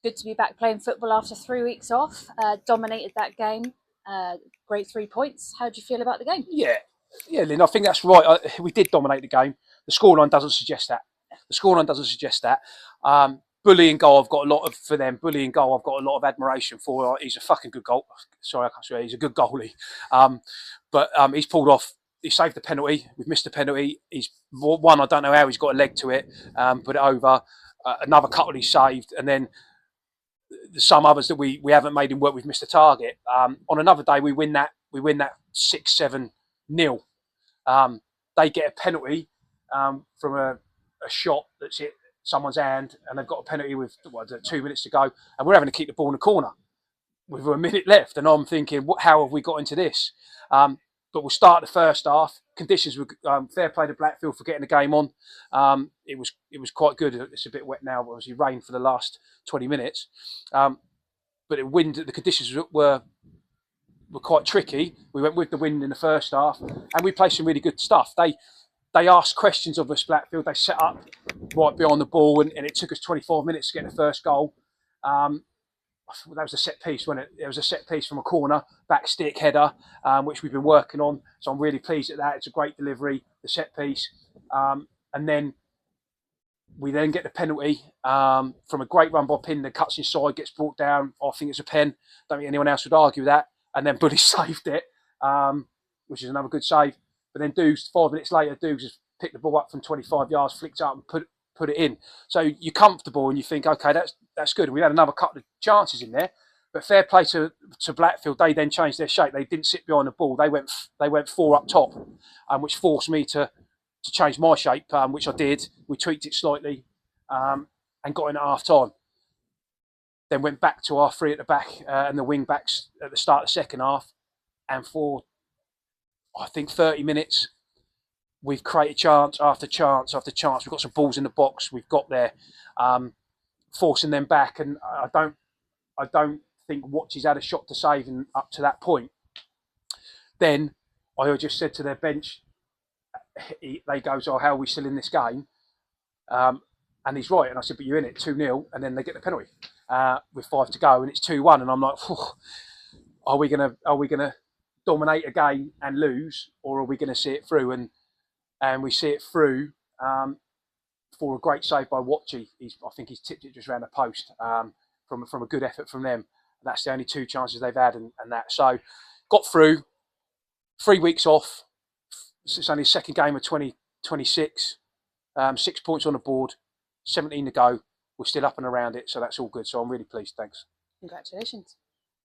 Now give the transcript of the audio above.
Good to be back playing football after 3 weeks off. Dominated that game. Great 3 points. How do you feel about the game? Yeah, Lynn, I think that's right. We did dominate the game. The scoreline doesn't suggest that. Bully and goal, I've got a lot of for them. Bully and goal, I've got a lot of admiration for. He's a fucking good goal. Sorry, I can't swear. He's a good goalie. But he's pulled off. He saved the penalty. We've missed the penalty. He's one. I don't know how he's got a leg to it. Put it over. Another couple he saved, and then some others that we haven't made him work. We've missed the target. On another day, we win that 6-7-0. They get a penalty from a shot that's hit someone's hand, and they've got a penalty with 2 minutes to go, and we're having to keep the ball in the corner with a minute left. And I'm thinking, how have we got into this? But we'll start the first half. Conditions were fair play to Blackfield for getting the game on. It was quite good. It's a bit wet now, but obviously rained for the last 20 minutes. But the conditions were quite tricky. We went with the wind in the first half, and we played some really good stuff. They asked questions of us, Blackfield. They set up right behind the ball, and it took us 25 minutes to get the first goal. That was a set piece, wasn't it? It was a set piece from a corner, back stick header, which we've been working on. So I'm really pleased at that. It's a great delivery, the set piece. And then we then get the penalty from a great run by Pin that cuts inside, gets brought down. I think it's a pen. Don't think anyone else would argue with that. And then Bully saved it, which is another good save. But then Dukes, 5 minutes later, Dukes has picked the ball up from 25 yards, flicked up and put it in. So you're comfortable and you think, okay, that's good. We had another couple of chances in there, but fair play to Blackfield. They then changed their shape. They didn't sit behind the ball. They went 4 up top, which forced me to change my shape, which I did. We tweaked it slightly and got in at half time. Then went back to our 3 at the back and the wing backs at the start of the second half, and for I think 30 minutes, we've created chance after chance after chance. We've got some balls in the box. We've got there, forcing them back, and I don't think Watches had a shot to save up to that point. Then I just said to their bench, they go, "Oh, how are we still in this game?" And he's right. And I said, "But you're in it 2-0, and then they get the penalty with 5 to go, and it's 2-1." And I'm like, "Are we gonna dominate a game and lose, or are we going to see it through?" And we see it through for a great save by Watchy. I think he's tipped it just around the post from a good effort from them. That's the only 2 chances they've had, and that. So got through. 3 weeks off. It's only the second game of 2026. 6 points on the board. 17 to go. We're still up and around it, so that's all good. So I'm really pleased. Thanks. Congratulations.